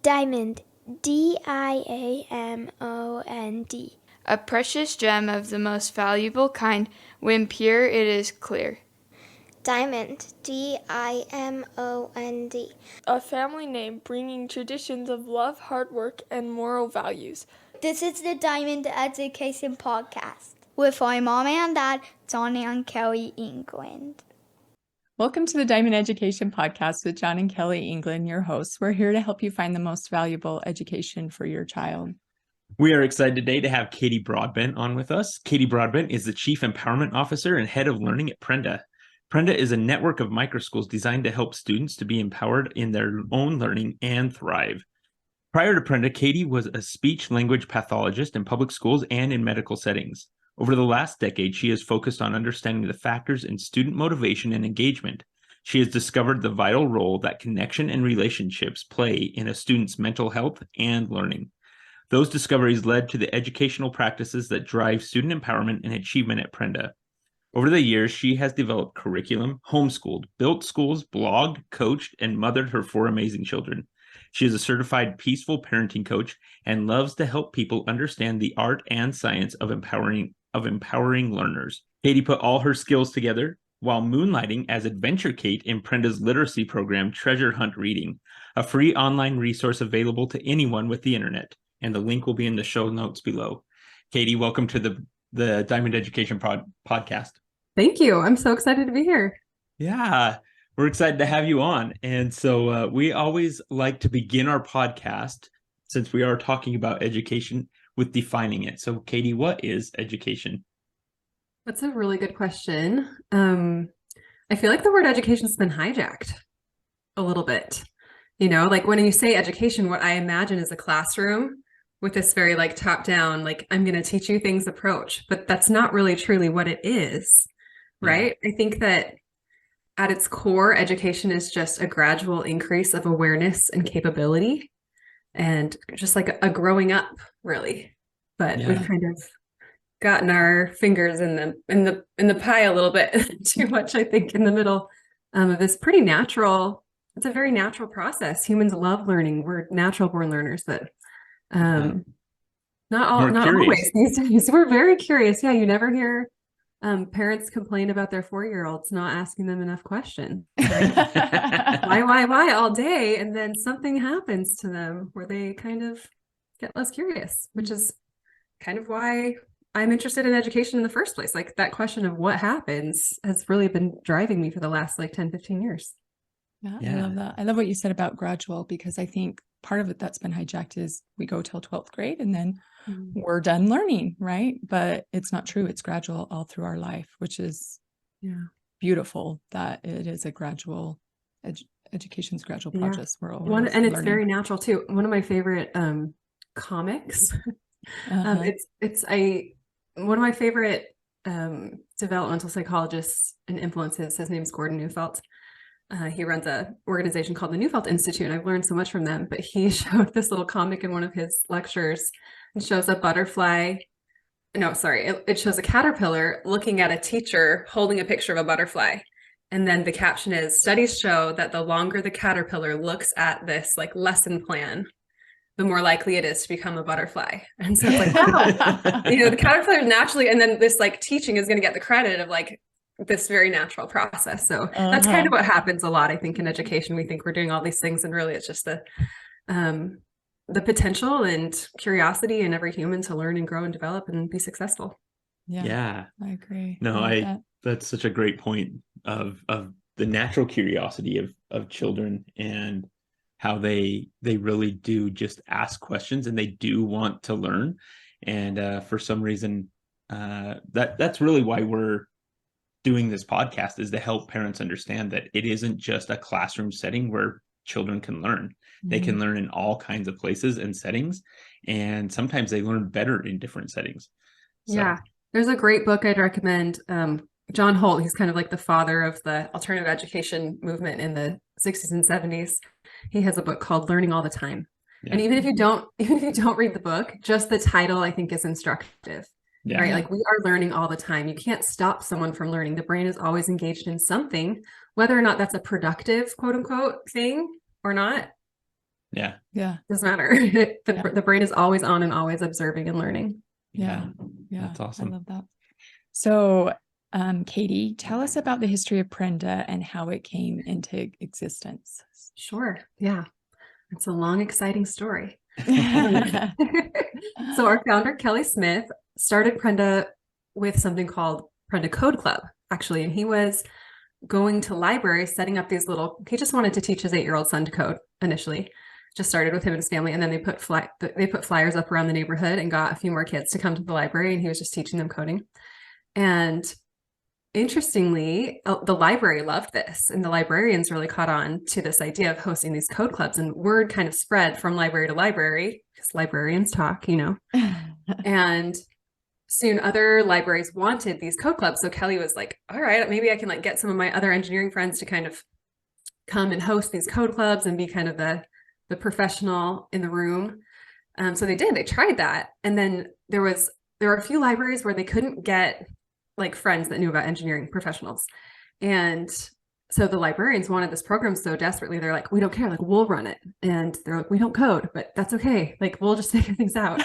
Diamond, D-I-A-M-O-N-D. A precious gem of the most valuable kind. When pure, it is clear. Diamond, D-I-M-O-N-D. A family name bringing traditions of love, hard work, and moral values. This is the Diamond Education Podcast with my mom and dad, Johnny and Kelly England. Welcome to the Diamond Education Podcast with John and Kelly England, your hosts. We're here to help you find the most valuable education for your child. We are excited today to have Kaity Broadbent on with us. Kaity Broadbent is the Chief Empowerment Officer and Head of Learning at Prenda. Prenda is a network of microschools designed to help students to be empowered in their own learning and thrive. Prior to Prenda, Kaity was a speech language pathologist in public schools and in medical settings. Over the last decade, she has focused on understanding the factors in student motivation and engagement. She has discovered the vital role that connection and relationships play in a student's mental health and learning. Those discoveries led to the educational practices that drive student empowerment and achievement at Prenda. Over the years, she has developed curriculum, homeschooled, built schools, blogged, coached, and mothered her 4 amazing children. She is a certified peaceful parenting coach and loves to help people understand the art and science of empowering learners. Kaity put all her skills together while moonlighting as Adventure Kate in Prenda's literacy program, Treasure Hunt Reading, a free online resource available to anyone with the internet. And the link will be in the show notes below. Kaity, welcome to the Diamond Education Podcast. Thank you. I'm so excited to be here. Yeah, we're excited to have you on. And so we always like to begin our podcast, since we are talking about education, with defining it. So Kaity, what is education? That's a really good question. I feel like the word education has been hijacked a little bit. You know, like when you say education, what I imagine is a classroom with this very like top down, like I'm going to teach you things approach, but that's not really truly what it is, right? I think that at its core, education is just a gradual increase of awareness and capability and just like a growing up really. But we've kind of gotten our fingers in the pie a little bit too much, I think, in the middle of this pretty natural. It's a very natural process. Humans love learning. We're natural born learners, but not always these days. We're very curious. Yeah, you never hear parents complain about their 4-year-olds not asking them enough questions. Right? why all day, and then something happens to them where they kind of get less curious, which is kind of why I'm interested in education in the first place. Like that question of what happens has really been driving me for the last like 10, 15 years. Yeah, I love that. I love what you said about gradual, because I think part of it that's been hijacked is we go till 12th grade and then we're done learning, right? But it's not true. It's gradual all through our life, which is beautiful that it is a gradual education's gradual process. We're always and it's learning. very natural too. One of my favorite comics. It's one of my favorite developmental psychologists and influences. His name's Gordon Neufeld. He runs an organization called the Neufeld Institute, and I've learned so much from them. But he showed this little comic in one of his lectures. It shows a butterfly. No, sorry. It shows a caterpillar looking at a teacher holding a picture of a butterfly. And then the caption is, studies show that the longer the caterpillar looks at this like lesson plan, the more likely it is to become a butterfly. And so it's like, wow, the caterpillar naturally, and then this like teaching is going to get the credit of like this very natural process. So that's kind of what happens a lot, I think, in education. We think we're doing all these things, and really it's just the potential and curiosity in every human to learn and grow and develop and be successful. Yeah, I agree. No, that's such a great point of the natural curiosity of children, and how they really do just ask questions and they do want to learn. And for some reason, that's really why we're doing this podcast, is to help parents understand that it isn't just a classroom setting where children can learn. They can learn in all kinds of places and settings, and sometimes they learn better in different settings. So. Yeah, there's a great book I'd recommend. John Holt, he's kind of like the father of the alternative education movement in the 60s and 70s. He has a book called Learning All the Time. And even if you don't read the book, just the title I think is instructive. Yeah. Right? Like, we are learning all the time. You can't stop someone from learning. The brain is always engaged in something, whether or not that's a productive, quote unquote, thing or not. Yeah. Yeah. Doesn't matter. The brain is always on and always observing and learning. Yeah. Yeah. That's awesome. I love that. So, Kaity, tell us about the history of Prenda and how it came into existence. Sure. Yeah. It's a long, exciting story. So our founder, Kelly Smith, started Prenda with something called Prenda Code Club, actually. And he was going to libraries, setting up these he just wanted to teach his 8-year-old son to code initially. Just started with him and his family. And then they put flyers up around the neighborhood and got a few more kids to come to the library. And he was just teaching them coding. And interestingly, the library loved this, and the librarians really caught on to this idea of hosting these code clubs, and word kind of spread from library to library because librarians talk, and soon other libraries wanted these code clubs. So Kelly was like, all right, maybe I can get some of my other engineering friends to kind of come and host these code clubs and be kind of the professional in the room. So they tried that. And then there were a few libraries where they couldn't get friends that knew about engineering professionals. And so the librarians wanted this program so desperately. They're like, we don't care. We'll run it. And they're like, we don't code, but that's okay. We'll just figure things out.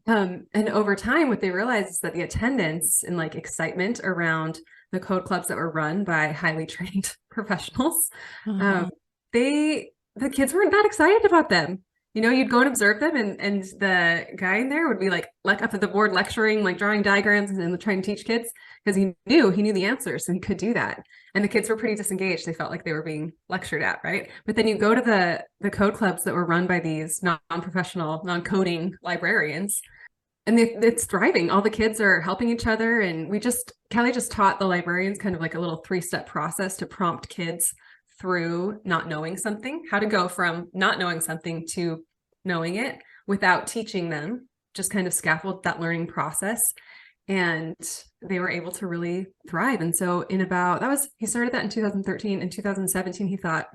And over time, what they realized is that the attendance and excitement around the code clubs that were run by highly trained professionals, the kids weren't that excited about them. You'd go and observe them, and the guy in there would be up at the board lecturing, drawing diagrams and trying to teach kids because he knew the answers, so he could do that. And the kids were pretty disengaged. They felt like they were being lectured at, right? But then you go to the code clubs that were run by these non-professional, non-coding librarians, and it's thriving. All the kids are helping each other, and Kelly just taught the librarians kind of a little 3-step process to prompt kids through not knowing something, how to go from not knowing something to knowing it without teaching them, just kind of scaffold that learning process. And they were able to really thrive. And so he started that in 2013. In 2017, he thought,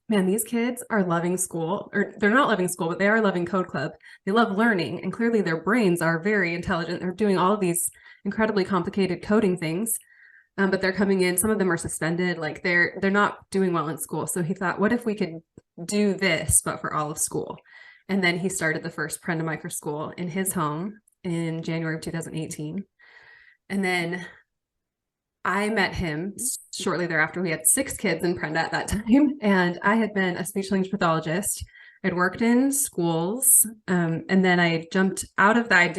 man, these kids are loving school, or they're not loving school, but they are loving Code Club. They love learning. And clearly their brains are very intelligent. They're doing all of these incredibly complicated coding things. But they're coming in, some of them are suspended, they're not doing well in school. So he thought, what if we could do this, but for all of school? And then he started the first Prenda microschool in his home in January of 2018. And then I met him shortly thereafter. We had 6 kids in Prenda at that time. And I had been a speech language pathologist. I'd worked in schools. And then I jumped out of that.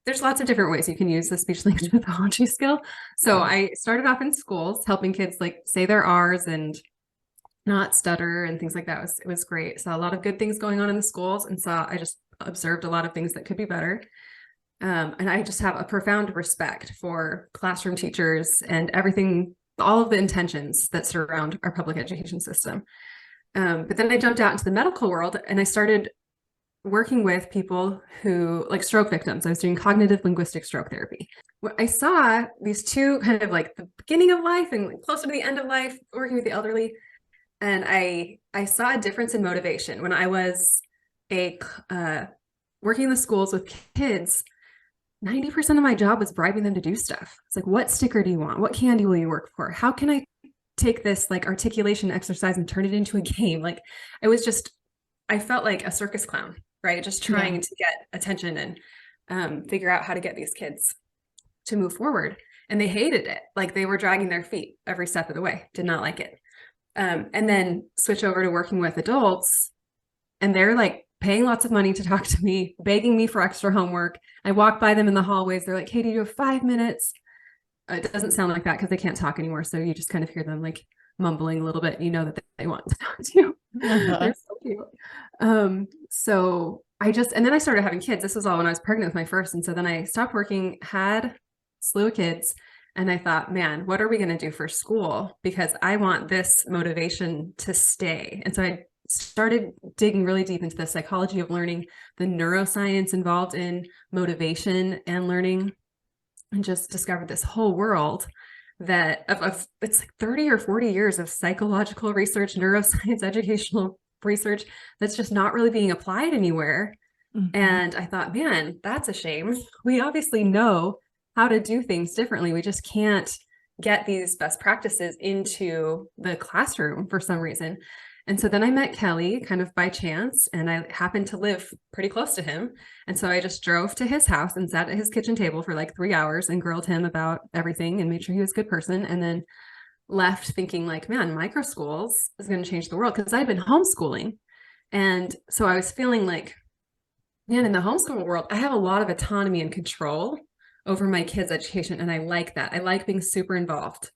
There's lots of different ways you can use the speech language pathology skill. So I started off in schools, helping kids say their R's and not stutter and things like that. It was great. Saw a lot of good things going on in the schools, and I just observed a lot of things that could be better. And I just have a profound respect for classroom teachers and everything, all of the intentions that surround our public education system. But then I jumped out into the medical world, and I started working with people who stroke victims. I was doing cognitive linguistic stroke therapy. I saw these two kind of the beginning of life and closer to the end of life, working with the elderly. And I saw a difference in motivation when I was working in the schools with kids. 90% of my job was bribing them to do stuff. It's what sticker do you want? What candy will you work for? How can I take this articulation exercise and turn it into a game? I felt like a circus clown, right? Just trying to get attention and figure out how to get these kids to move forward. And they hated it. They were dragging their feet every step of the way, did not like it. And then switch over to working with adults, and they're paying lots of money to talk to me, begging me for extra homework. I walk by them in the hallways. They're like, Kaity, you have 5 minutes. It doesn't sound like that because they can't talk anymore. So you just kind of hear them mumbling a little bit. You know that they want to talk to you. They're so cute. So and then I started having kids. This was all when I was pregnant with my first. And so then I stopped working, had a slew of kids. And I thought, man, what are we going to do for school? Because I want this motivation to stay. And so I started digging really deep into the psychology of learning, the neuroscience involved in motivation and learning, and just discovered this whole world that it's 30 or 40 years of psychological research, neuroscience, educational research that's just not really being applied anywhere. Mm-hmm. And I thought, man, that's a shame. We obviously know how to do things differently. We just can't get these best practices into the classroom for some reason. And so then I met Kelly kind of by chance, and I happened to live pretty close to him. And so I just drove to his house and sat at his kitchen table for like 3 hours and grilled him about everything and made sure he was a good person. And then left thinking like, man, microschools is going to change the world, because I'd been homeschooling. And so I was feeling like, man, in the homeschool world, I have a lot of autonomy and control over my kids' education. And I like that. I like being super involved.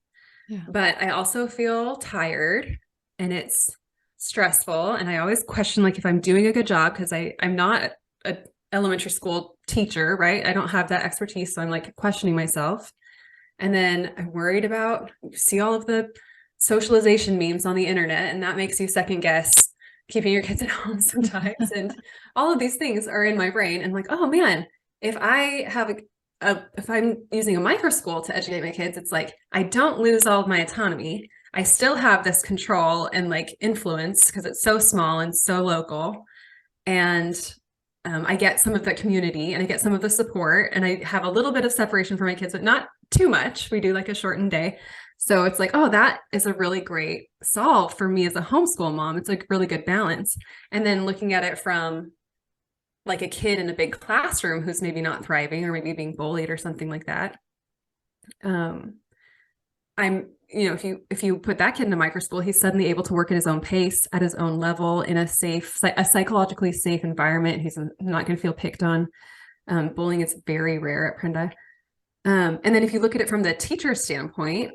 Yeah. But I also feel tired and it's stressful. And I always question like if I'm doing a good job, because I'm not an elementary school teacher, right? I don't have that expertise. So I'm like questioning myself. And then I'm worried about, you see all of the socialization memes on the internet, and that makes you second guess keeping your kids at home sometimes. And all of these things are in my brain. And like, oh man, if I have if I'm using a microschool to educate my kids, it's like, I don't lose all of my autonomy. I still have this control and like influence because it's so small and so local. And I get some of the community and I get some of the support, and I have a little bit of separation from my kids, but not too much. We do like a shortened day. So it's like, oh, that is a really great solve for me as a homeschool mom. It's a really good balance. And then looking at it from like a kid in a big classroom who's maybe not thriving or maybe being bullied or something like that. If you put that kid in a microschool, he's suddenly able to work at his own pace, at his own level, in a psychologically safe environment. He's not going to feel picked on. Bullying is very rare at Prenda. And then if you look at it from the teacher standpoint,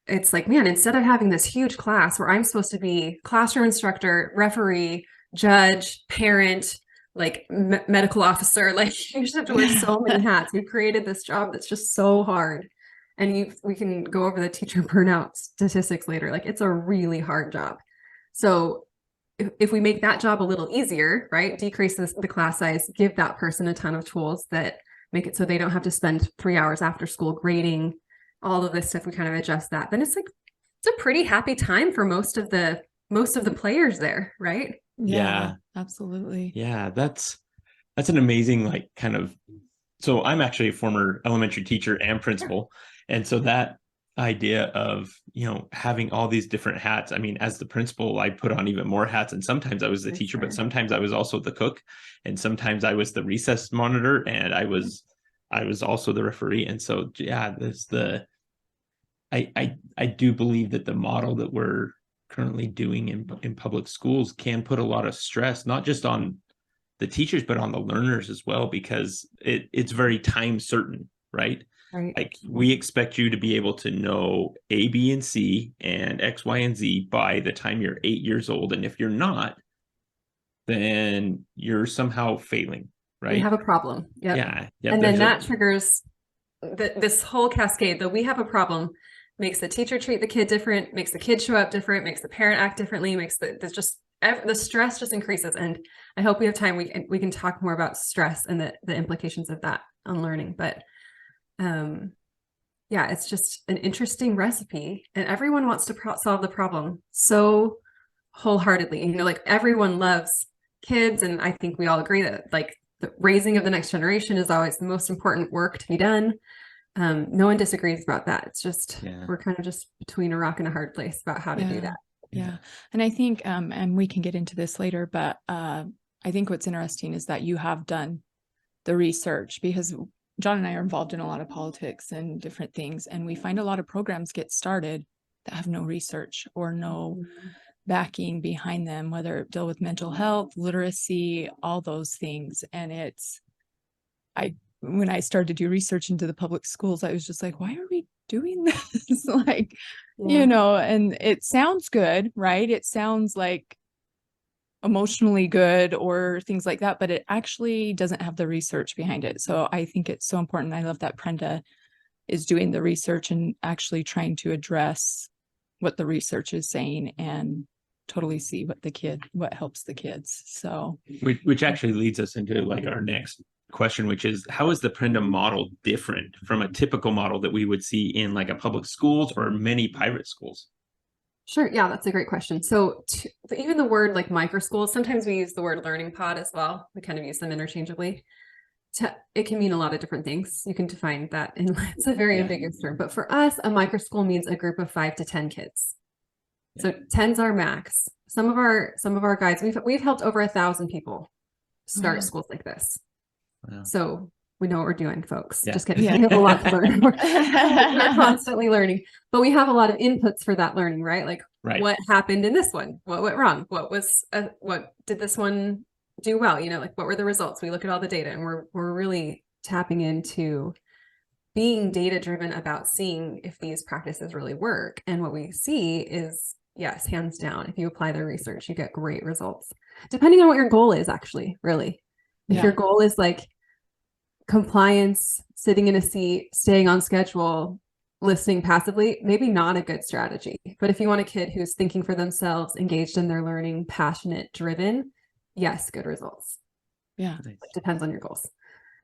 it's like, man, instead of having this huge class where I'm supposed to be classroom instructor, referee, judge, parent, like medical officer, like you just have to wear so many hats. We've created this job that's just so hard. And we can go over the teacher burnout statistics later. Like it's a really hard job. So if we make that job a little easier, right? Decrease the class size, give that person a ton of tools that make it so they don't have to spend 3 hours after school grading, all of this stuff, we kind of adjust that. Then it's a pretty happy time for most of the players there, right? Yeah, absolutely. Yeah, that's an amazing like kind of. So I'm actually a former elementary teacher and principal, and so that idea of having all these different hats. I mean, as the principal, I put on even more hats, and sometimes I was the teacher, but sometimes I was also the cook, and sometimes I was the recess monitor, and I was also the referee. And so yeah, there's I do believe that the model that we're currently doing in public schools can put a lot of stress, not just on the teachers, but on the learners as well, because it's very time certain, right? Right. Like we expect you to be able to know A, B, and C and X, Y, and Z by the time you're 8 years old. And if you're not, then you're somehow failing, right? We have a problem. Yep. Yeah. And then that triggers this whole cascade. That we have a problem makes the teacher treat the kid different, makes the kid show up different, makes the parent act differently, makes the stress just increases. And I hope we have time. We can talk more about stress and the implications of that on learning. But yeah, it's just an interesting recipe, and everyone wants to solve the problem so wholeheartedly. Like everyone loves kids, and I think we all agree that like the raising of the next generation is always the most important work to be done. No one disagrees about that. It's just we're kind of just between a rock and a hard place about how to do that. Yeah. And I think, and we can get into this later, but I think what's interesting is that you have done the research, because John and I are involved in a lot of politics and different things. And we find a lot of programs get started that have no research or no backing behind them, whether it deal with mental health, literacy, all those things. And when I started to do research into the public schools, I was just like, why are we doing this? Like, and it sounds good, right? It sounds like emotionally good or things like that, but it actually doesn't have the research behind it. So I think it's so important. I love that Prenda is doing the research and actually trying to address what the research is saying and totally see what helps the kids. So which actually leads us into like our next question, which is, how is the Prenda model different from a typical model that we would see in like a public schools or many private schools? Sure. Yeah, that's a great question. So even the word like microschools, sometimes we use the word learning pod as well. We kind of use them interchangeably. It can mean a lot of different things. You can define that, and it's a very ambiguous term. But for us, a microschool means a group of 5 to 10 kids. So 10's our max. Some of our guides, we've helped over 1,000 people start schools like this. Wow. So we know what we're doing, folks. Yeah. Just kidding. We have a lot to learn. We're constantly learning, but we have a lot of inputs for that learning, right? Like what happened in this one? What went wrong? What did this one do well? Like what were the results? We look at all the data, and we're really tapping into being data driven about seeing if these practices really work. And what we see is, yes, hands down, if you apply the research, you get great results, depending on what your goal is, actually, really. If your goal is like compliance, sitting in a seat, staying on schedule, listening passively, maybe not a good strategy. But if you want a kid who's thinking for themselves, engaged in their learning, passionate, driven, yes, good results. Yeah. It depends on your goals.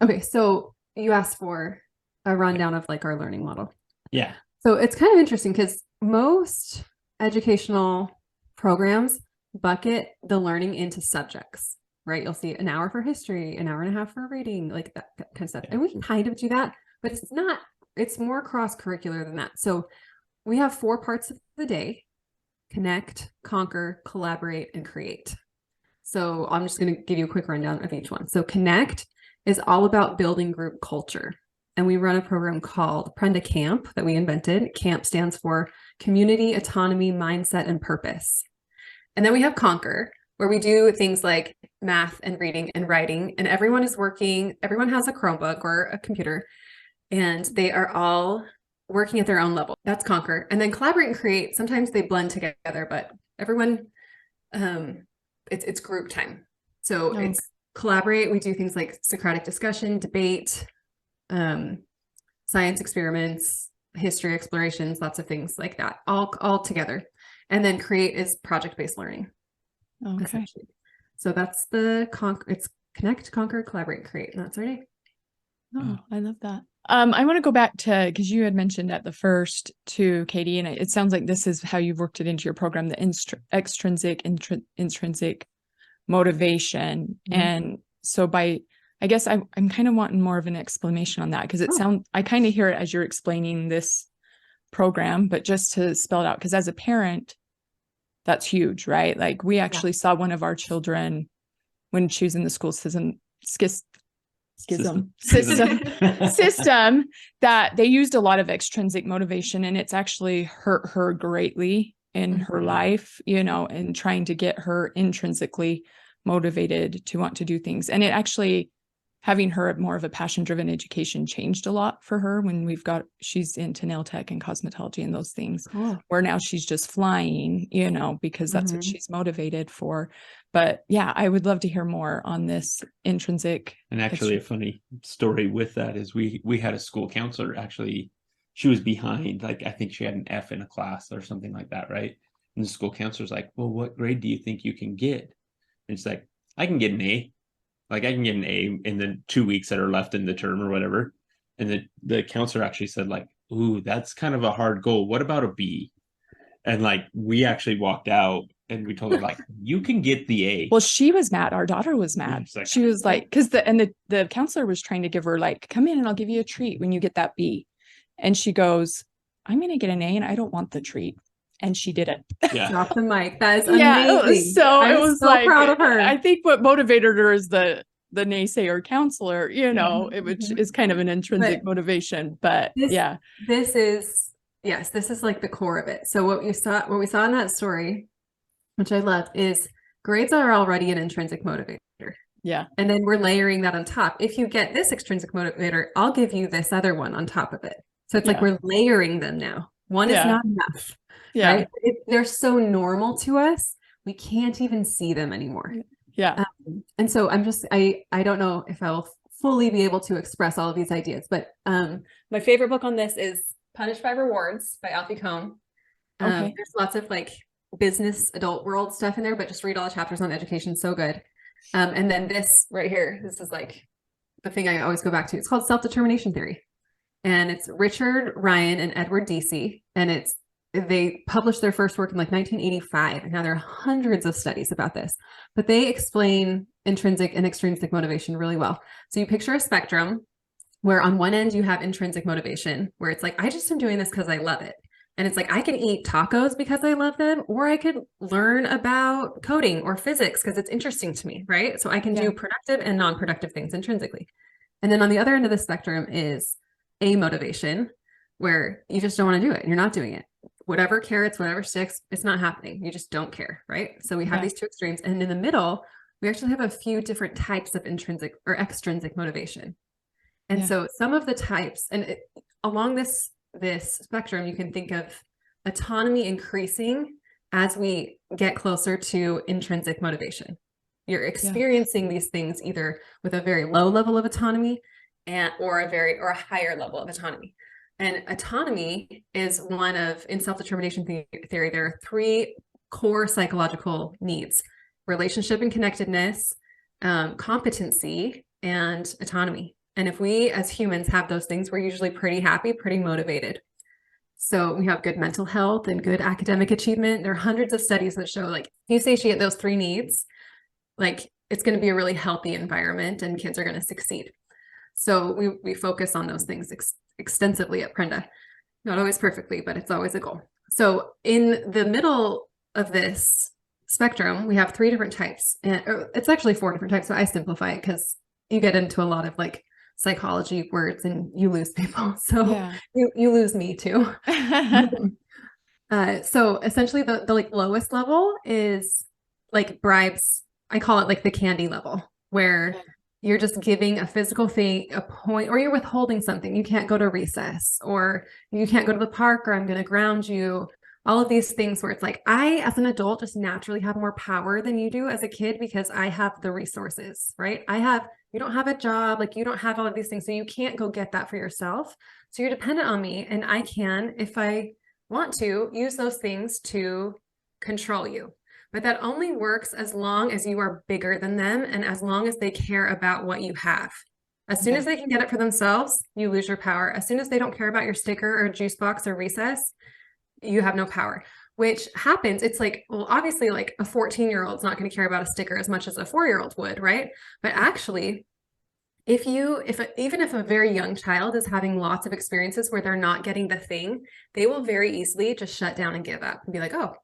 Okay, so you asked for a rundown of like our learning model. Yeah. So it's kind of interesting because most educational programs bucket the learning into subjects, right? You'll see an hour for history, an hour and a half for reading, like that kind of stuff. And we kind of do that, but it's more cross-curricular than that. So we have 4 parts of the day: connect, conquer, collaborate, and create. So I'm just going to give you a quick rundown of each one. So connect is all about building group culture. And we run a program called Prenda Camp that we invented. CAMP stands for Community, Autonomy, Mindset, and Purpose. And then we have Conquer, where we do things like math and reading and writing. And everyone has a Chromebook or a computer, and they are all working at their own level. That's Conquer. And then Collaborate and Create, sometimes they blend together, but everyone, it's group time. So it's Collaborate. We do things like Socratic discussion, debate, science experiments, history explorations, lots of things like that, all together. And then Create is project-based learning. Okay. So that's it's connect, conquer, collaborate, create. And that's our day. Oh, I love that. I want to go back to, because you had mentioned at the first to Kaity, and it sounds like this is how you've worked it into your program, the extrinsic, intrinsic motivation. And so I guess I'm kind of wanting more of an explanation on that, because I kind of hear it as you're explaining this program, but just to spell it out, because as a parent, that's huge, right? Like we actually saw one of our children when choosing the school system that they used a lot of extrinsic motivation, and it's actually hurt her greatly in her life, and trying to get her intrinsically motivated to want to do things. And it actually, having her more of a passion-driven education changed a lot for her when she's into nail tech and cosmetology and those things, where now she's just flying, because that's what she's motivated for. But yeah, I would love to hear more on this intrinsic. And actually a funny story with that is we had a school counselor, actually, she was behind, like I think she had an F in a class or something like that, right? And the school counselor's like, well, what grade do you think you can get? And it's like, I can get an A. Like I can get an A in the 2 weeks that are left in the term or whatever. And the counselor actually said like, ooh, that's kind of a hard goal. What about a B? And like, we actually walked out and we told her like, you can get the A. Well, she was mad. Our daughter was mad. Like, she was like, because the counselor was trying to give her like, come in and I'll give you a treat when you get that B. And she goes, I'm going to get an A and I don't want the treat. And she did it. Yeah. Drop the mic. That is amazing. So it was so like, proud of her. I think what motivated her is the naysayer counselor, which is kind of an intrinsic motivation. But this is like the core of it. So what we saw in that story, which I love, is grades are already an intrinsic motivator. Yeah. And then we're layering that on top. If you get this extrinsic motivator, I'll give you this other one on top of it. So it's like we're layering them now. One is not enough. Yeah. Right? They're so normal to us, we can't even see them anymore. Yeah. And so I don't know if I'll fully be able to express all of these ideas, but my favorite book on this is Punished by Rewards by Alfie Kohn. There's lots of like business adult world stuff in there, but just read all the chapters on education. So good. And then this right here, this is like the thing I always go back to. It's called Self-Determination Theory. And it's Richard Ryan and Edward Deci. And they published their first work in like 1985. And now there are hundreds of studies about this, but they explain intrinsic and extrinsic motivation really well. So you picture a spectrum where on one end you have intrinsic motivation, where it's like, I just am doing this because I love it. And it's like, I can eat tacos because I love them, or I could learn about coding or physics because it's interesting to me, right? So I can do productive and non-productive things intrinsically. And then on the other end of the spectrum is amotivation, where you just don't want to do it. You're not doing it. Whatever carrots, whatever sticks, it's not happening. You just don't care, right? So we have these two extremes. And in the middle, we actually have a few different types of intrinsic or extrinsic motivation. And so some of the types, and along this spectrum, you can think of autonomy increasing as we get closer to intrinsic motivation. You're experiencing these things either with a very low level of autonomy or a higher level of autonomy. And autonomy is one of, in self-determination theory, there are 3 core psychological needs: relationship and connectedness, competency, and autonomy. And if we as humans have those things, we're usually pretty happy, pretty motivated. So we have good mental health and good academic achievement. There are hundreds of studies that show, like, if you satiate those 3 needs, like, it's going to be a really healthy environment and kids are going to succeed. So we focus on those things extensively at Prenda. Not always perfectly, but it's always a goal. So in the middle of this spectrum, we have 3 different types. And it's actually 4 different types. So I simplify it because you get into a lot of like psychology words and you lose people. So you lose me too. So essentially the like lowest level is like bribes. I call it like the candy level, where you're just giving a physical thing a point, or you're withholding something. You can't go to recess, or you can't go to the park, or I'm going to ground you. All of these things where it's like, I, as an adult, just naturally have more power than you do as a kid because I have the resources, right? You don't have a job, like you don't have all of these things. So you can't go get that for yourself. So you're dependent on me, and I can, if I want to, use those things to control you. But that only works as long as you are bigger than them and as long as they care about what you have. As soon as they can get it for themselves, you lose your power. As soon as they don't care about your sticker or juice box or recess, you have no power, which happens. It's like, well, obviously like a 14-year-old's not going to care about a sticker as much as a 4-year-old would, right? But actually, even if a very young child is having lots of experiences where they're not getting the thing, they will very easily just shut down and give up and be like, oh,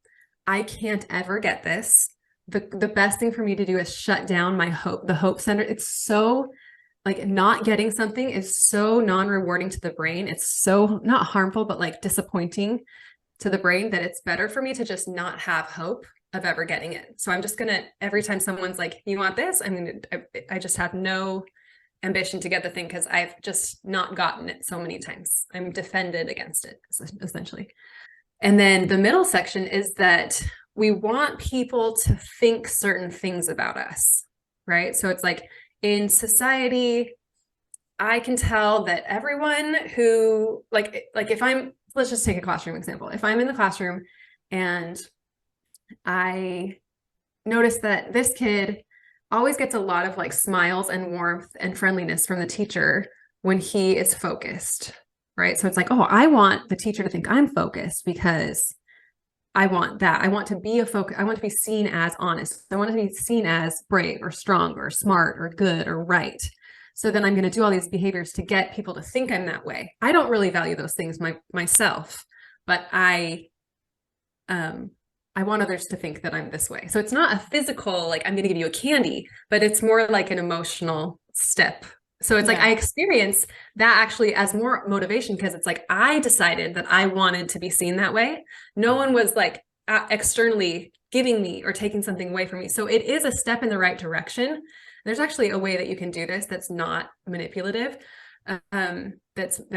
I can't ever get this. The best thing for me to do is shut down the hope center. It's so like, not getting something is so non-rewarding to the brain. It's so not harmful, but like disappointing to the brain that it's better for me to just not have hope of ever getting it. So I'm just going to, every time someone's like, you want this? I just have no ambition to get the thing because I've just not gotten it so many times. I'm defended against it, essentially. And then the middle section is that we want people to think certain things about us, right? So it's like in society, I can tell that everyone who like if let's just take a classroom example. If I'm in the classroom and I notice that this kid always gets a lot of like smiles and warmth and friendliness from the teacher when he is focused, right? So it's like, oh, I want the teacher to think I'm focused because I want that. I want to be I want to be seen as honest. I want to be seen as brave or strong or smart or good or right. So then I'm going to do all these behaviors to get people to think I'm that way. I don't really value those things myself, but I want others to think that I'm this way. So it's not a physical, like I'm going to give you a candy, but it's more like an emotional step. So it's like I experience that actually as more motivation because it's like I decided that I wanted to be seen that way. No one was like externally giving me or taking something away from me. So it is a step in the right direction. There's actually a way that you can do this that's not manipulative, that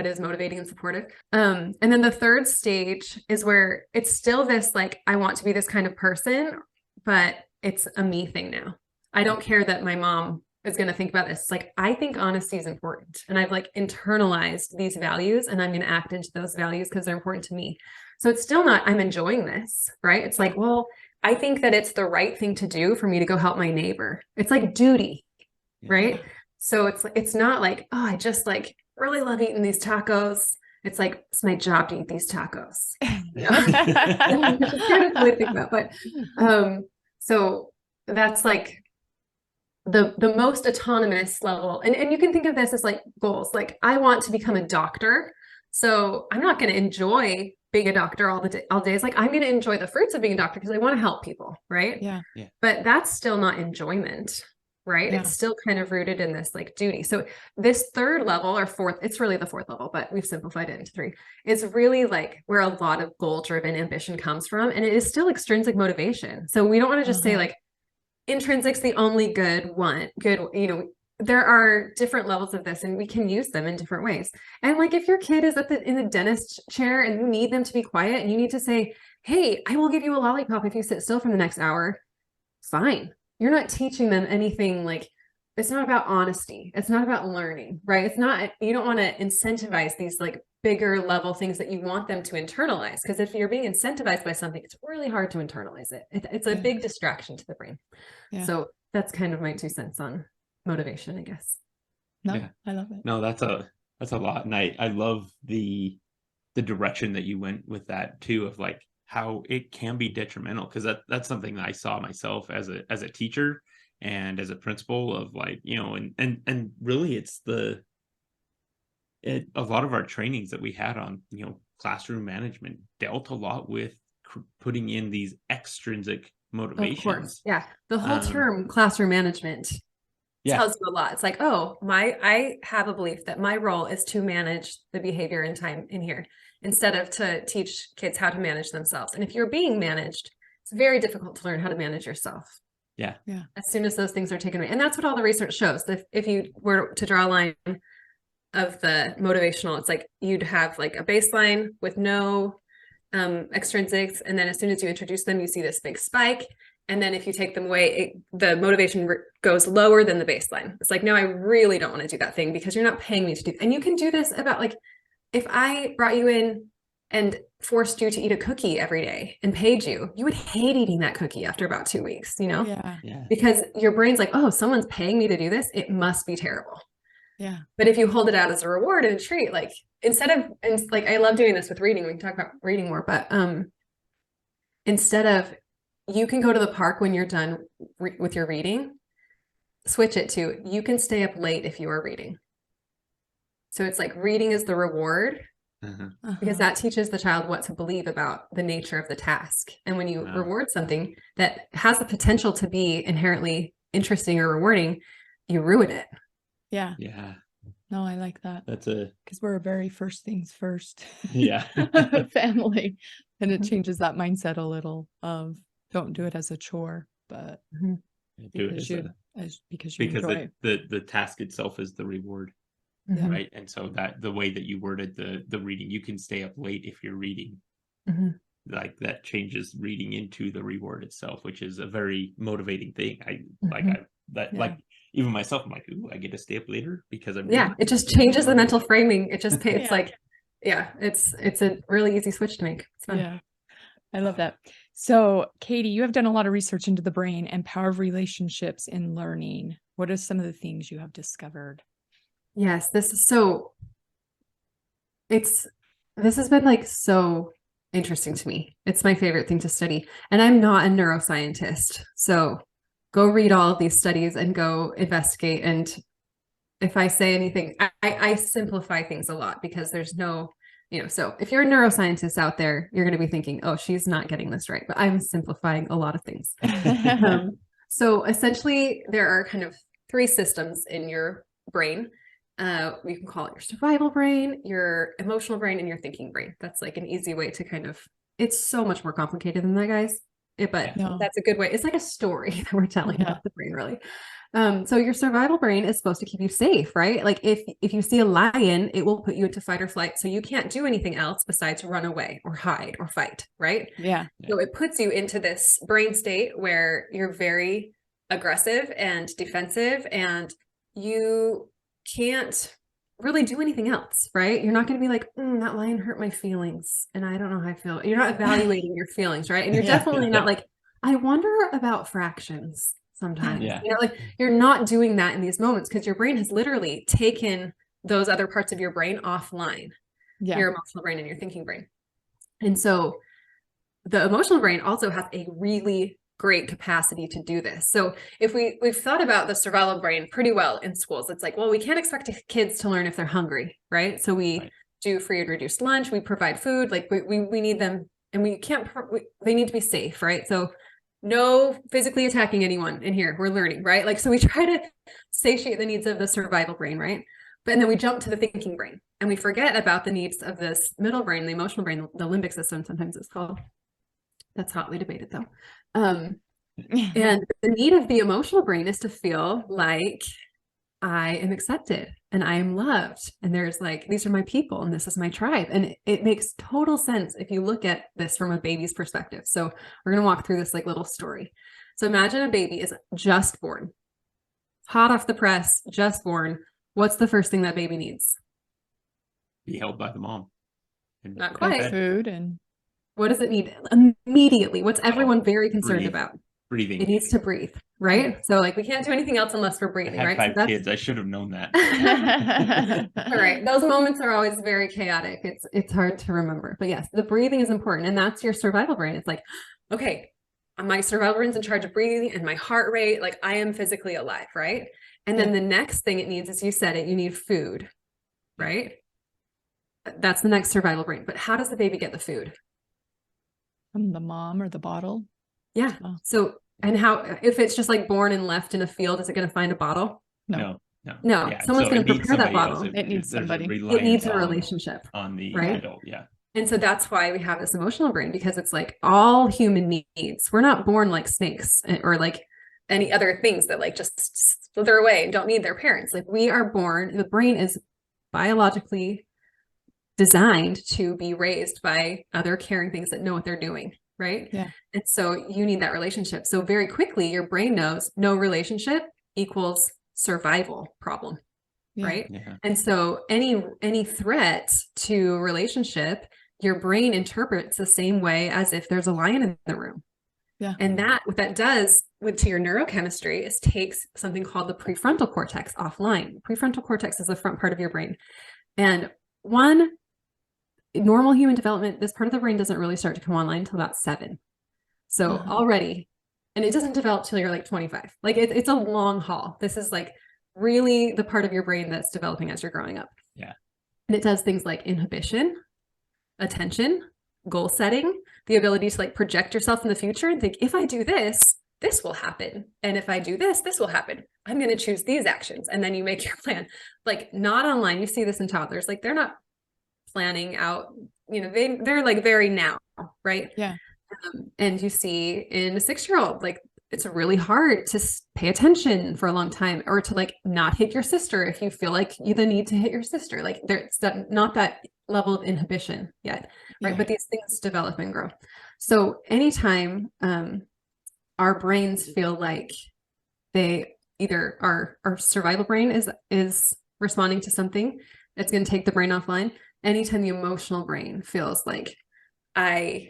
is motivating and supportive. And then the third stage is where it's still this like, I want to be this kind of person, but it's a me thing now. I don't care that my mom is going to think about this. Like, I think honesty is important. And I've like internalized these values and I'm going to act into those values because they're important to me. So it's still not, I'm enjoying this, right? It's like, well, I think that it's the right thing to do for me to go help my neighbor. It's like duty, right? So it's not like, oh, I just like really love eating these tacos. It's like, it's my job to eat these tacos. You know? Which is kind of what I think about. But so that's like the most autonomous level. And you can think of this as like goals. Like I want to become a doctor. So I'm not going to enjoy being a doctor all day. It's like, I'm going to enjoy the fruits of being a doctor because I want to help people. Right. Yeah. But that's still not enjoyment. Right. Yeah. It's still kind of rooted in this like duty. So this third level or fourth, it's really the fourth level, but we've simplified it into 3. It's really like where a lot of goal driven ambition comes from. And it is still extrinsic motivation. So we don't want to just say like intrinsic's the only good, you know, there are different levels of this and we can use them in different ways. And like, if your kid is in the dentist chair and you need them to be quiet and you need to say, hey, I will give you a lollipop if you sit still for the next hour. Fine. You're not teaching them anything. Like, it's not about honesty. It's not about learning, right? It's not, you don't want to incentivize these like bigger level things that you want them to internalize. Because if you're being incentivized by something, it's really hard to internalize it. It's a big distraction to the brain. Yeah. So that's kind of my 2 cents on motivation, I guess. No, I love it. No, that's a lot. And I love the direction that you went with that too, of like how it can be detrimental, because that's something that I saw myself as a teacher and as a principal of like, you know, and really it's a lot of our trainings that we had on, you know, classroom management dealt a lot with putting in these extrinsic motivations. Of course. Yeah. The whole term classroom management tells you a lot. It's like, oh, I have a belief that my role is to manage the behavior and time in here instead of to teach kids how to manage themselves. And if you're being managed, it's very difficult to learn how to manage yourself. Yeah. As soon as those things are taken away. And that's what all the research shows. If you were to draw a line of the motivational, it's like you'd have like a baseline with no extrinsics. And then as soon as you introduce them, you see this big spike. And then if you take them away, the motivation goes lower than the baseline. It's like, no, I really don't want to do that thing because you're not paying me to do. And you can do this about like, if I brought you in and forced you to eat a cookie every day and paid you, you would hate eating that cookie after about 2 weeks, you know? Yeah. Because your brain's like, oh, someone's paying me to do this. It must be terrible. Yeah. But if you hold it out as a reward and a treat, like and like, I love doing this with reading. We can talk about reading more, but instead of, you can go to the park when you're done with your reading, switch it to, you can stay up late if you are reading. So it's like reading is the reward because that teaches the child what to believe about the nature of the task. And when you reward something that has the potential to be inherently interesting or rewarding, you ruin it. Yeah. Yeah. No, I like that. That's because we're a very first things first. Yeah. Family. And it changes that mindset a little of don't do it as a chore, but do it because you enjoy it. The task itself is the reward. Right. And so that the way that you worded the reading, you can stay up late if you're reading. Like that changes reading into the reward itself, which is a very motivating thing. Like even myself, I'm like, ooh, I get to stay up later because I'm reading. It just changes the mental framing. It just it's like, it's a really easy switch to make. It's fun. Yeah. I love that. So, Kaity, you have done a lot of research into the brain and power of relationships in learning. What are some of the things you have discovered? Yes, this has been like so interesting to me. It's my favorite thing to study. And I'm not a neuroscientist. So go read all of these studies and go investigate. And if I say anything, I simplify things a lot because there's no, so if you're a neuroscientist out there, you're going to be thinking, oh, she's not getting this right. But I'm simplifying a lot of things. So essentially, there are kind of 3 systems in your brain. We can call it your survival brain, your emotional brain, and your thinking brain. That's like an easy way to it's so much more complicated than that, guys. That's a good way. It's like a story that we're telling about the brain, really. So your survival brain is supposed to keep you safe, right? Like if you see a lion, it will put you into fight or flight. So you can't do anything else besides run away or hide or fight, right? Yeah. So it puts you into this brain state where you're very aggressive and defensive and you can't really do anything else, right? You're not going to be like, that lion hurt my feelings and I don't know how I feel. You're not evaluating your feelings, right? And you're definitely not like, I wonder about fractions sometimes. Like you're not doing that in these moments because your brain has literally taken those other parts of your brain offline, your emotional brain and your thinking brain. And so the emotional brain also has a really great capacity to do this. So if we've thought about the survival brain pretty well in schools, it's like, well, we can't expect kids to learn if they're hungry, right? So we do free and reduced lunch. We provide food. Like we need them, and we can't, they need to be safe, right? So no physically attacking anyone in here. We're learning, right? Like, so we try to satiate the needs of the survival brain, right? But then we jump to the thinking brain and we forget about the needs of this middle brain, the emotional brain, the limbic system, sometimes it's called. That's hotly debated though. And the need of the emotional brain is to feel like I am accepted and I am loved. And there's like, these are my people and this is my tribe. And it makes total sense if you look at this from a baby's perspective. So we're going to walk through this like little story. So imagine a baby is just born, hot off the press, just born. What's the first thing that baby needs? Be held by the mom. Not quite. Food and what does it need immediately? What's everyone very concerned about? Breathing. It needs to breathe, right? So like we can't do anything else unless we're breathing, I have right? 5 kids. I should have known that. All right. Those moments are always very chaotic. It's hard to remember. But yes, the breathing is important. And that's your survival brain. It's like, okay, my survival brain's in charge of breathing and my heart rate, like I am physically alive, right? And then the next thing it needs, as you said it, you need food, right? That's the next survival brain. But how does the baby get the food? from the mom or the bottle. Yeah. Oh. So, and how, if it's just like born and left in a field, is it going to find a bottle? No. No, Yeah, someone's so going it to needs prepare that somebody else. bottle. It needs There's somebody. It needs a reliance relationship. on the right? adult. Yeah. And so that's why we have this emotional brain, because it's like all human needs. We're not born like snakes or like any other things that like just slither away and don't need their parents. Like we are born, the brain is biologically designed to be raised by other caring things that know what they're doing. Right. Yeah. And so you need that relationship. So very quickly, your brain knows no relationship equals survival problem. Yeah. Right. Yeah. And so any threat to relationship, your brain interprets the same way as if there's a lion in the room. Yeah. And that what that does to your neurochemistry is takes something called the prefrontal cortex offline. Prefrontal cortex is the front part of your brain. And normal human development, this part of the brain doesn't really start to come online until about 7. So already, and it doesn't develop till you're like 25. Like it's a long haul. This is like really the part of your brain that's developing as you're growing up. Yeah. And it does things like inhibition, attention, goal setting, the ability to like project yourself in the future and think, if I do this, this will happen. And if I do this, this will happen. I'm going to choose these actions. And then you make your plan. Like not online. You see this in toddlers. Like they're not planning out, they're like very now, right? Yeah. And you see in a 6-year-old, like it's really hard to pay attention for a long time, or to like not hit your sister if you feel like you the need to hit your sister. Like there's not that level of inhibition yet, right? Yeah. But these things develop and grow. So anytime our brains feel like they either our survival brain is responding to something that's going to take the brain offline. Anytime the emotional brain feels like my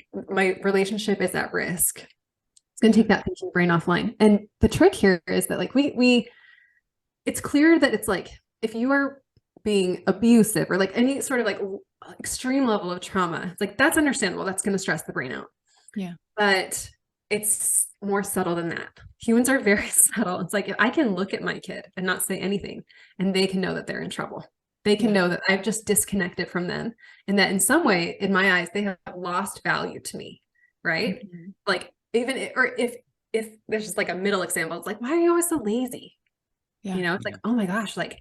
relationship is at risk, it's going to take that thinking brain offline. And the trick here is that like it's clear that it's like, if you are being abusive or like any sort of like extreme level of trauma, it's like, that's understandable. That's going to stress the brain out. Yeah. But it's more subtle than that. Humans are very subtle. It's like, if I can look at my kid and not say anything, and they can know that they're in trouble. They can know that I've just disconnected from them, and that in some way, in my eyes, they have lost value to me, right? Mm-hmm. Like if there's just like a middle example, it's like, why are you always so lazy? Yeah. It's like, oh my gosh, like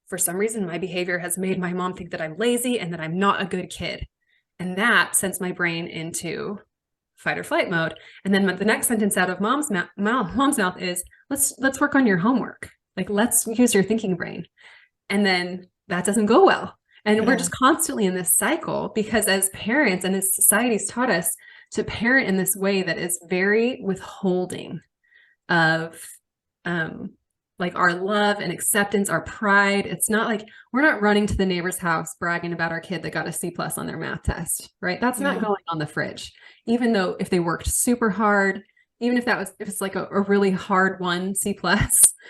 for some reason, my behavior has made my mom think that I'm lazy and that I'm not a good kid. And that sends my brain into fight or flight mode. And then the next sentence out of mom's mouth is, let's work on your homework. Like, let's use your thinking brain. And then that doesn't go well. And we're just constantly in this cycle, because as parents and as society's taught us to parent in this way that is very withholding of like our love and acceptance, our pride. It's not like we're not running to the neighbor's house bragging about our kid that got a C+ on their math test, right? That's not going on the fridge. Even though if they worked super hard, even if it's like a really hard one, C+.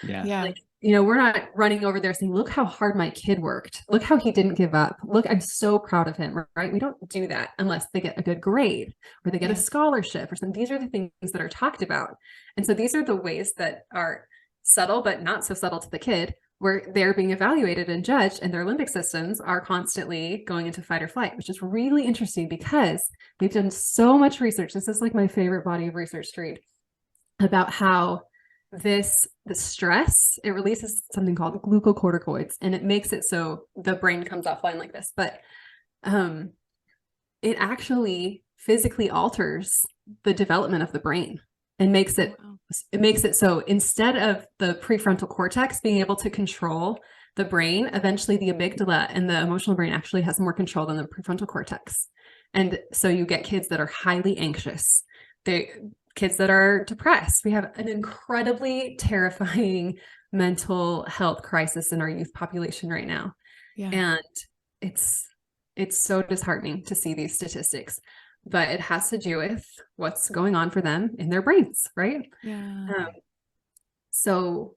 Yeah. Like, we're not running over there saying, look how hard my kid worked. Look how he didn't give up. Look, I'm so proud of him, right? We don't do that unless they get a good grade or they get a scholarship or something. These are the things that are talked about. And so these are the ways that are subtle, but not so subtle to the kid, where they're being evaluated and judged, and their limbic systems are constantly going into fight or flight, which is really interesting because we've done so much research. This is like my favorite body of research to read about how the stress, it releases something called glucocorticoids, and it makes it so the brain comes offline like this. But it actually physically alters the development of the brain and makes it so instead of the prefrontal cortex being able to control the brain, eventually the amygdala and the emotional brain actually has more control than the prefrontal cortex. And so you get kids that are highly anxious, kids that are depressed. We have an incredibly terrifying mental health crisis in our youth population right now. Yeah. And it's so disheartening to see these statistics, but it has to do with what's going on for them in their brains, right? Yeah. So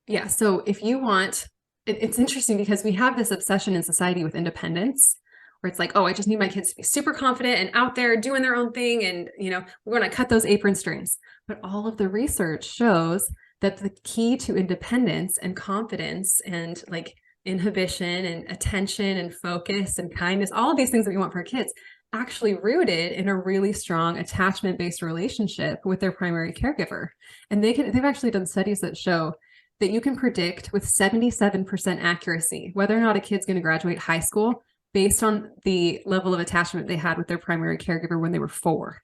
if you want, it's interesting because we have this obsession in society with independence, where it's like, oh, I just need my kids to be super confident and out there doing their own thing. And, we're going to cut those apron strings. But all of the research shows that the key to independence and confidence and like inhibition and attention and focus and kindness, all of these things that we want for our kids, actually rooted in a really strong attachment-based relationship with their primary caregiver. And they've actually done studies that show that you can predict with 77% accuracy whether or not a kid's going to graduate high school based on the level of attachment they had with their primary caregiver when they were 4.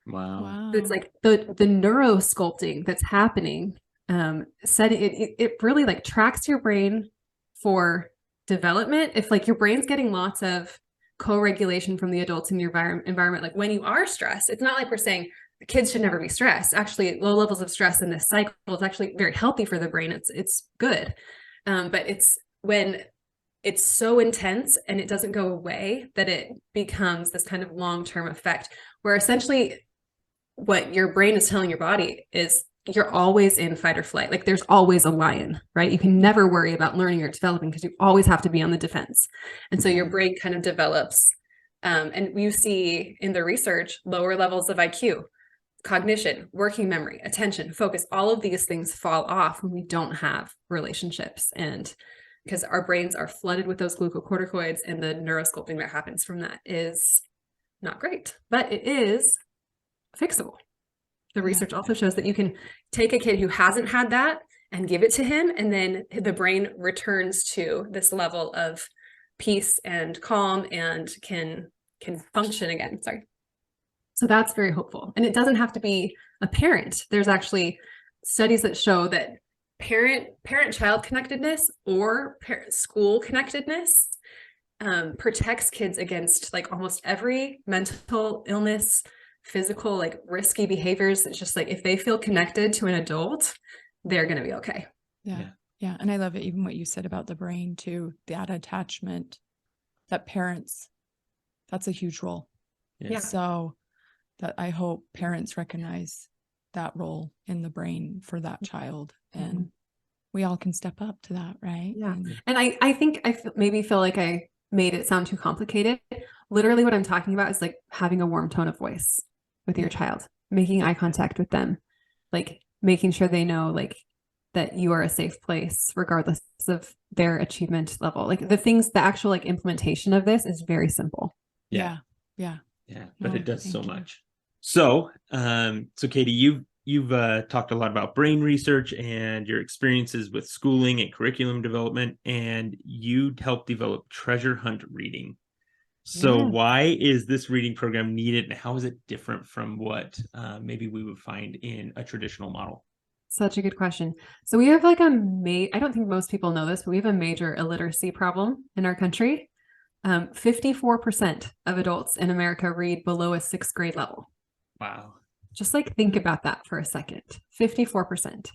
Wow. So it's like the neurosculpting that's happening, it really like tracks your brain for development. If like your brain's getting lots of co-regulation from the adults in your environment, like when you are stressed, it's not like we're saying the kids should never be stressed. Actually, low levels of stress in this cycle is actually very healthy for the brain. It's good. But it's when it's so intense and it doesn't go away that it becomes this kind of long-term effect where essentially what your brain is telling your body is you're always in fight or flight. Like there's always a lion, right? You can never worry about learning or developing because you always have to be on the defense. And so your brain kind of develops, and you see in the research, lower levels of IQ, cognition, working memory, attention, focus, all of these things fall off when we don't have relationships. And because our brains are flooded with those glucocorticoids, and the neurosculpting that happens from that is not great, but it is fixable. The research also shows that you can take a kid who hasn't had that and give it to him, and then the brain returns to this level of peace and calm and can function again. Sorry. So that's very hopeful. And it doesn't have to be a parent. There's actually studies that show that parent-child connectedness or school connectedness protects kids against like almost every mental illness, physical, like risky behaviors. It's just like if they feel connected to an adult, they're going to be okay. Yeah. And I love it. Even what you said about the brain too, that attachment that parents, that's a huge role. Yeah. So that I hope parents recognize that role in the brain for that child, and we all can step up to that. Right. Yeah. And I think I maybe feel like I made it sound too complicated. Literally what I'm talking about is like having a warm tone of voice with your child, making eye contact with them, like making sure they know like that you are a safe place regardless of their achievement level. Like the actual like implementation of this is very simple. Yeah. But it does so much. So Kaity, you've talked a lot about brain research and your experiences with schooling and curriculum development, and you helped develop treasure hunt reading. So why is this reading program needed, and how is it different from what maybe we would find in a traditional model? Such a good question. So we have like I don't think most people know this, but we have a major illiteracy problem in our country. 54% of adults in America read below a 6th grade level. Wow. Just like think about that for a second. 54%.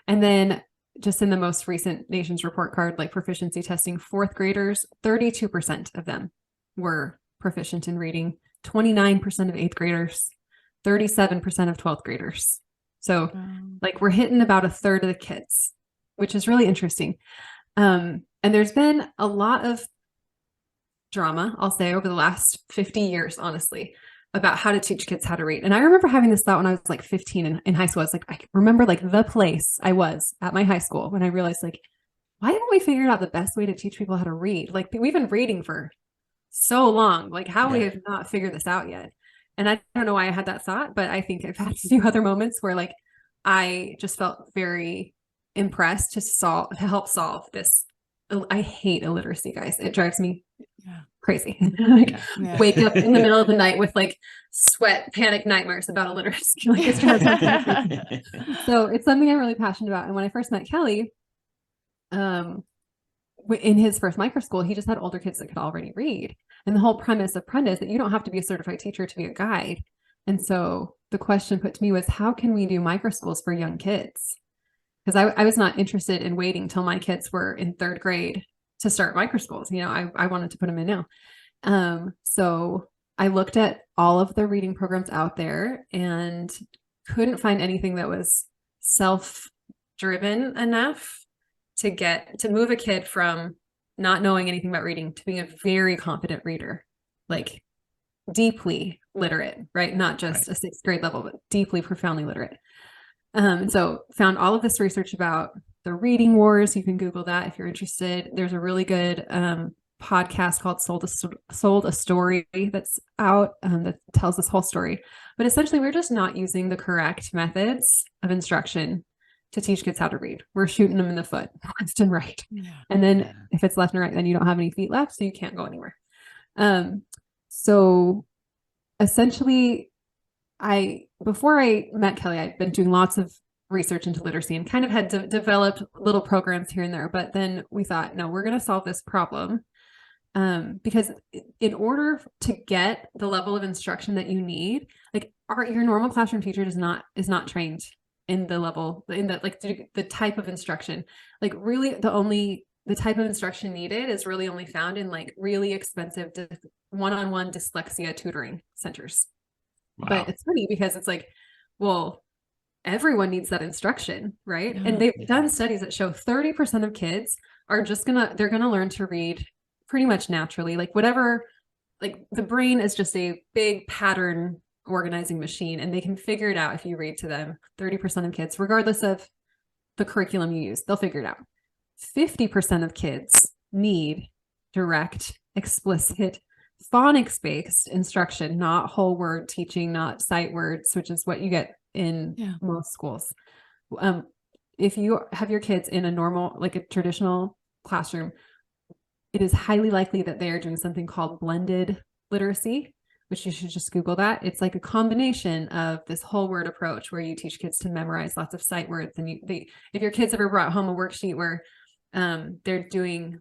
And then just in the most recent Nation's Report Card, like proficiency testing, 4th graders, 32% of them were proficient in reading, 29% of 8th graders, 37% of 12th graders. So like we're hitting about a third of the kids, which is really interesting. And there's been a lot of drama, I'll say, over the last 50 years, honestly, about how to teach kids how to read. And I remember having this thought when I was like 15 in high school. I was like, I remember like the place I was at my high school when I realized like, why haven't we figured out the best way to teach people how to read? Like we've been reading for so long, like how we have not figured this out yet. And I don't know why I had that thought, but I think I've had a few other moments where like I just felt very impressed to help solve this. I hate illiteracy, guys. It drives me crazy. Wake up in the middle of the night with like sweat, panic nightmares about illiteracy. Like it's drives me crazy. So it's something I'm really passionate about. And when I first met Kelly, in his first microschool, he just had older kids that could already read. And the whole premise of Prenda is that you don't have to be a certified teacher to be a guide. And so the question put to me was, how can we do microschools for young kids? Because I was not interested in waiting till my kids were in 3rd grade to start microschools. You know, I wanted to put them in now. So I looked at all of the reading programs out there and couldn't find anything that was self-driven enough to move a kid from not knowing anything about reading to being a very competent reader, like deeply literate, right? Not just a 6th grade level, but deeply, profoundly literate. So found all of this research about the reading wars. You can Google that if you're interested. There's a really good podcast called Sold a Story that's out that tells this whole story. But essentially, we're just not using the correct methods of instruction to teach kids how to read. We're shooting them in the foot left and right. And then if it's left and right, then you don't have any feet left, so you can't go anywhere. So essentially, before I met Kelly, I'd been doing lots of research into literacy and kind of had developed little programs here and there. But then we thought, no, we're going to solve this problem. Because in order to get the level of instruction that you need, like your normal classroom teacher is not trained in the type of instruction. Like really the type of instruction needed is really only found in like really expensive one-on-one dyslexia tutoring centers. Wow. But it's funny because it's like, well, everyone needs that instruction, right? And they've done studies that show 30% of kids are they're gonna learn to read pretty much naturally. Like whatever, like the brain is just a big pattern organizing machine, and they can figure it out if you read to them. 30% of kids, regardless of the curriculum you use, they'll figure it out. 50% of kids need direct, explicit, phonics-based instruction, not whole word teaching, not sight words, which is what you get in most schools. If you have your kids in a traditional classroom, it is highly likely that they are doing something called blended literacy, which you should just Google that. It's like a combination of this whole word approach where you teach kids to memorize lots of sight words. And if your kids ever brought home a worksheet where they're doing,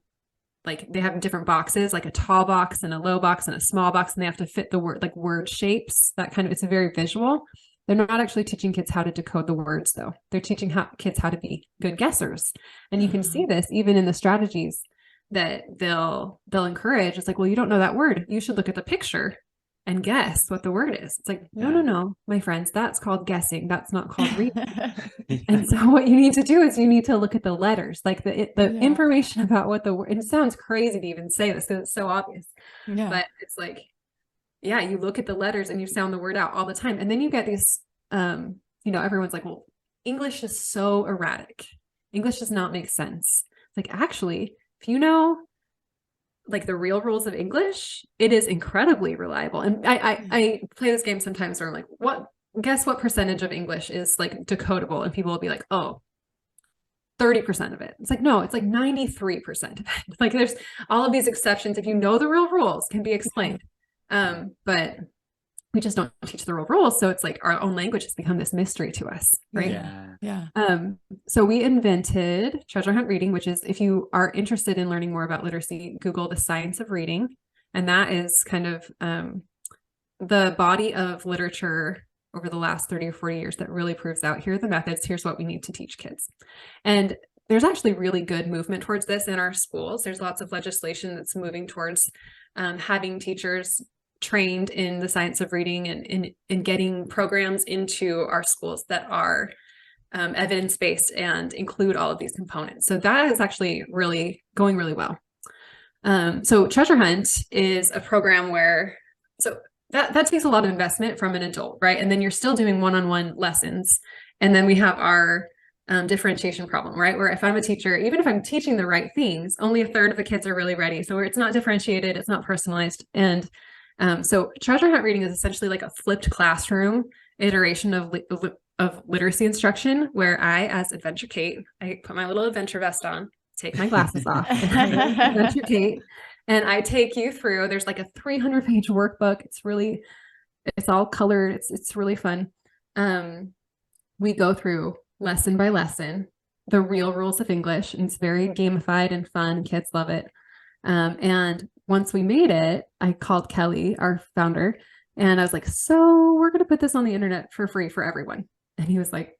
like they have different boxes, like a tall box and a low box and a small box, and they have to fit the word shapes, it's very visual. They're not actually teaching kids how to decode the words though. They're teaching kids how to be good guessers. And you can see this even in the strategies that they'll encourage. It's like, well, you don't know that word. You should look at the picture and guess what the word is. It's like, no, my friends, that's called guessing. That's not called reading. And so what you need to do is you need to look at the letters, like the information about what the word, it sounds crazy to even say this because it's so obvious, but it's like, you look at the letters and you sound the word out all the time. And then you get these, everyone's like, well, English is so erratic. English does not make sense. It's like, actually, if you know like the real rules of English, it is incredibly reliable. And I play this game sometimes where I'm like, guess what percentage of English is like decodable? And people will be like, oh, 30% of it. It's like, no, it's like 93% of it. Like there's all of these exceptions. If you know the real rules can be explained. But we just don't teach the real rules. So it's like our own language has become this mystery to us, right? So we invented treasure hunt reading, which is, if you are interested in learning more about literacy, Google the science of reading. And that is kind of the body of literature over the last 30 or 40 years that really proves out, here are the methods, here's what we need to teach kids. And there's actually really good movement towards this in our schools. There's lots of legislation that's moving towards having teachers trained in the science of reading and in getting programs into our schools that are evidence-based and include all of these components. So that is actually really going really well. So Treasure Hunt is a program where, that takes a lot of investment from an adult, right? And then you're still doing one-on-one lessons. And then we have our differentiation problem, right? Where if I'm a teacher, even if I'm teaching the right things, only a third of the kids are really ready. So where it's not differentiated, it's not personalized. And so treasure hunt reading is essentially like a flipped classroom iteration of literacy instruction, where I, as Adventure Kate, I put my little adventure vest on, take my glasses off, and I'm Adventure Kate, and I take you through. There's like a 300-page workbook. It's all colored. It's really fun. We go through lesson by lesson the real rules of English, and it's very gamified and fun, and kids love it. And once we made it, I called Kelly, our founder, and I was like, so we're going to put this on the internet for free for everyone. And he was like,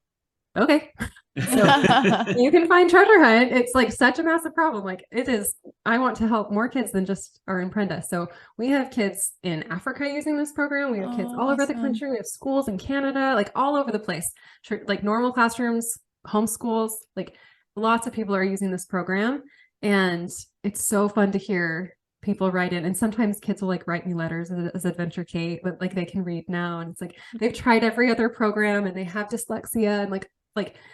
okay. So you can find treasure hunt. It's like such a massive problem. Like it is, I want to help more kids than just are in Prenda. So we have kids in Africa using this program. We have kids all over the country. We have schools in Canada, like all over the place, like normal classrooms, homeschools, like lots of people are using this program. And it's so fun to hear people write in, and sometimes kids will like write me letters as Adventure Kate, but like they can read now, and it's like they've tried every other program and they have dyslexia, and like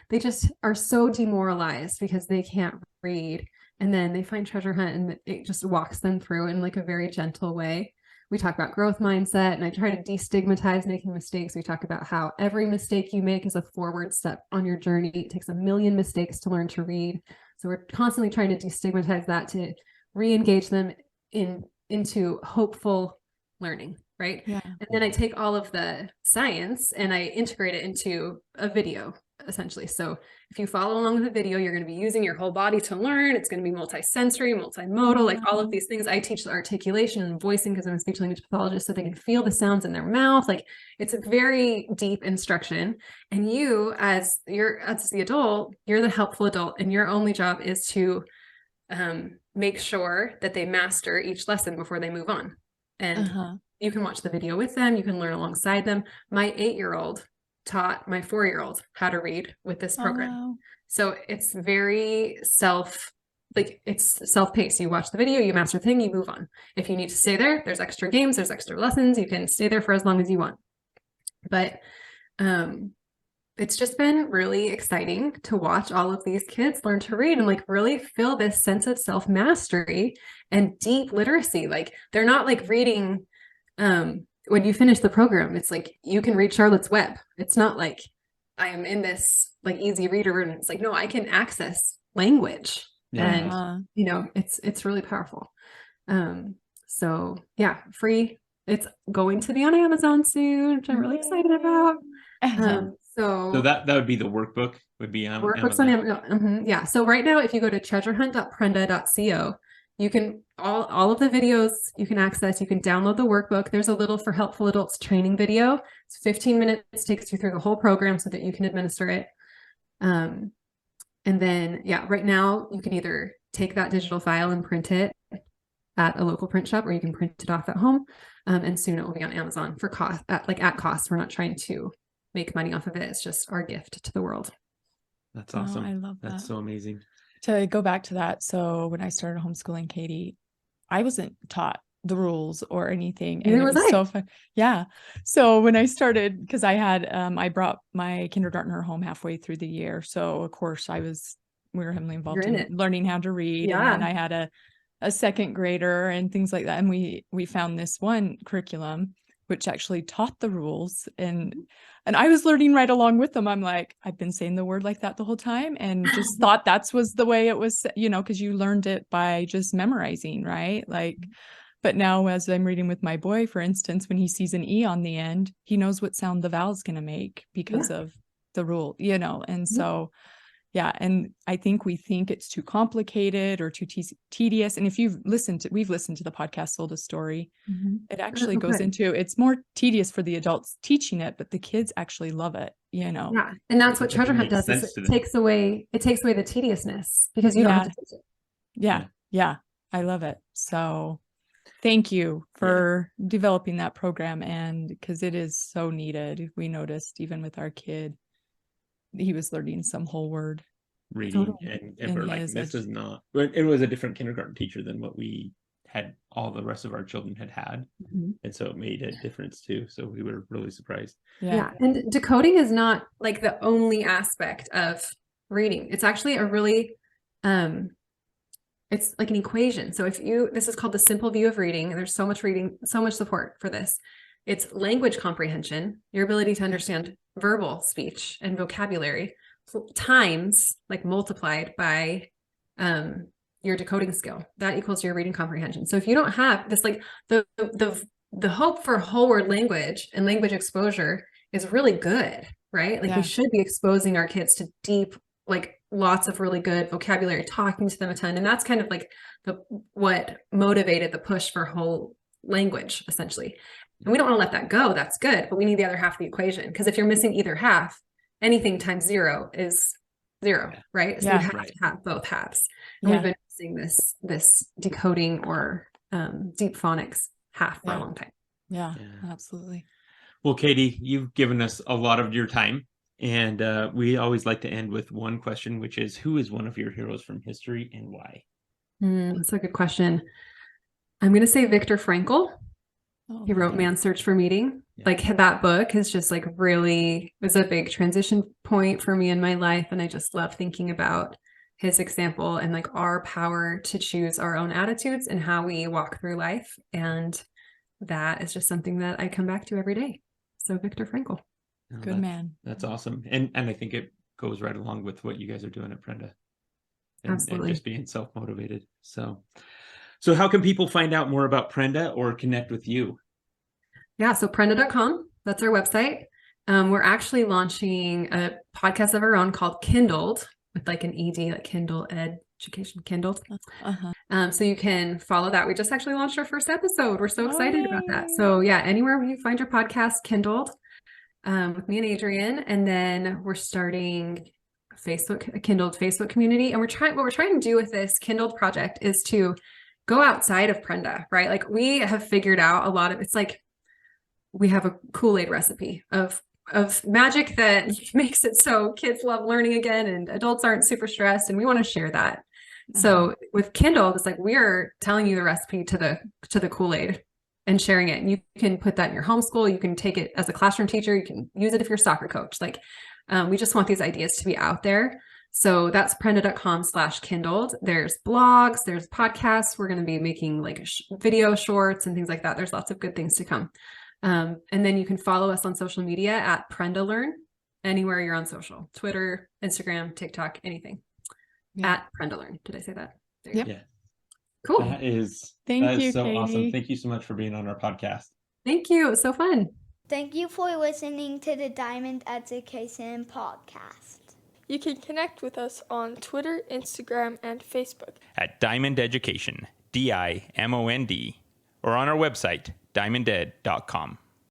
they just are so demoralized because they can't read, and then they find treasure hunt and it just walks them through in like a very gentle way. We talk about growth mindset, and I try to destigmatize making mistakes. We talk about how every mistake you make is a forward step on your journey. It takes 1,000,000 mistakes to learn to read. So we're constantly trying to destigmatize that, to re-engage them into hopeful learning, right? Yeah. And then I take all of the science and I integrate it into a video, essentially. So if you follow along with the video, you're going to be using your whole body to learn. It's going to be multisensory, multimodal, like all of these things. I teach the articulation and voicing because I'm a speech language pathologist, so they can feel the sounds in their mouth. Like it's a very deep instruction. And you, as the adult, you're the helpful adult, and your only job is to make sure that they master each lesson before they move on. And you can watch the video with them. You can learn alongside them. My 8-year-old taught my 4-year-old how to read with this program. Wow. So it's very it's self-paced. You watch the video, you master the thing, you move on. If you need to stay there, there's extra games, there's extra lessons. You can stay there for as long as you want. But it's just been really exciting to watch all of these kids learn to read and like really feel this sense of self-mastery and deep literacy. Like they're not like reading, when you finish the program, it's like, you can read Charlotte's Web. It's not like I am in this like easy reader, and it's like, no, I can access language. And it's really powerful. So yeah, free. It's going to be on Amazon soon, which I'm really excited about. So that would be the workbook, would be on workbooks Amazon. on Amazon. Yeah. So right now, if you go to treasurehunt.prenda.co, you can all of the videos you can access. You can download the workbook. There's a little for helpful adults training video. It's 15 minutes, takes you through the whole program so that you can administer it. And then right now you can either take that digital file and print it at a local print shop, or you can print it off at home. And soon it will be on Amazon for cost, at cost. We're not trying to make money off of it. It's just our gift to the world. That's awesome. I love that. That's so amazing. To go back to that, so when I started homeschooling Katie, I wasn't taught the rules or anything, and Neither it was was I. so fun. Yeah. So when I started, because I had I brought my kindergartner home halfway through the year, so of course we were heavily involved You're in in it. learning how to read. Yeah. And then I had a second grader and things like that, and we found this one curriculum which actually taught the rules, and I was learning right along with them. I'm like, I've been saying the word like that the whole time, and just thought that was the way it was, because you learned it by just memorizing, right? Like, but now as I'm reading with my boy, for instance, when he sees an E on the end, he knows what sound the vowel's going to make because of the rule, and so yeah. And I think we think it's too complicated or too tedious. And if we've listened to the podcast, Sold a Story, it actually goes into, it's more tedious for the adults teaching it, but the kids actually love it, Yeah. And that's what treasure hunt does. Is it takes away the tediousness because you don't have to teach it. Yeah. I love it. So thank you for developing that program. And because it is so needed. We noticed even with our kid, he was learning some whole word reading, and we're like, this is not. It was a different kindergarten teacher than what we had. All the rest of our children had, and so it made a difference too. So we were really surprised. Yeah, and decoding is not like the only aspect of reading. It's actually a really, it's like an equation. So this is called the simple view of reading. And there's so much reading, so much support for this. It's language comprehension, your ability to understand verbal speech and vocabulary times, like multiplied by your decoding skill. That equals your reading comprehension. So if you don't have this, like the hope for whole word language and language exposure is really good, right? Like we should be exposing our kids to deep, like lots of really good vocabulary, talking to them a ton. And that's kind of like what motivated the push for whole language, essentially. And we don't want to let that go. That's good, but we need the other half of the equation. Because if you're missing either half, anything times 0 is 0, right? So you have to have both halves. And we've been using this decoding or deep phonics half for a long time. Yeah, absolutely. Well, Kaity, you've given us a lot of your time. And we always like to end with one question, which is, who is one of your heroes from history and why? That's a good question. I'm going to say Viktor Frankl. He wrote Man's Search for Meaning. Like that book is just like really was a big transition point for me in my life. And I just love thinking about his example and like our power to choose our own attitudes and how we walk through life. And that is just something that I come back to every day. So Viktor Frankl. Oh, Good man. That's awesome. And I think it goes right along with what you guys are doing at Prenda. Absolutely. And just being self-motivated. So how can people find out more about Prenda or connect with you? Yeah, so prenda.com, that's our website. We're actually launching a podcast of our own called Kindled, with like an ED, like Kindle Education, Kindled. So you can follow that. We just actually launched our first episode. We're so excited about that. So yeah, anywhere you find your podcast, Kindled, with me and Adrian. And then we're starting a Kindled Facebook community. And what we're trying to do with this Kindled project is to go outside of Prenda, right? Like we have figured out a lot of, it's like, we have a Kool-Aid recipe of magic that makes it so kids love learning again and adults aren't super stressed. And we want to share that. So with Kindle, it's like, we're telling you the recipe to the Kool-Aid and sharing it. And you can put that in your homeschool. You can take it as a classroom teacher. You can use it if you're a soccer coach. Like, we just want these ideas to be out there. So that's prenda.com/kindled. There's blogs, there's podcasts. We're going to be making like video shorts and things like that. There's lots of good things to come. And then you can follow us on social media at Prenda Learn, anywhere you're on social, Twitter, Instagram, TikTok, anything at Prenda Learn. Did I say that? There you go. Yeah. Cool. That is Thank you, so Kaity. awesome. Thank you so much for being on our podcast. Thank you. It was so fun. Thank you for listening to the Diamond Education Podcast. You can connect with us on Twitter, Instagram, and Facebook at Diamond Education, DIMOND, or on our website, diamonded.com.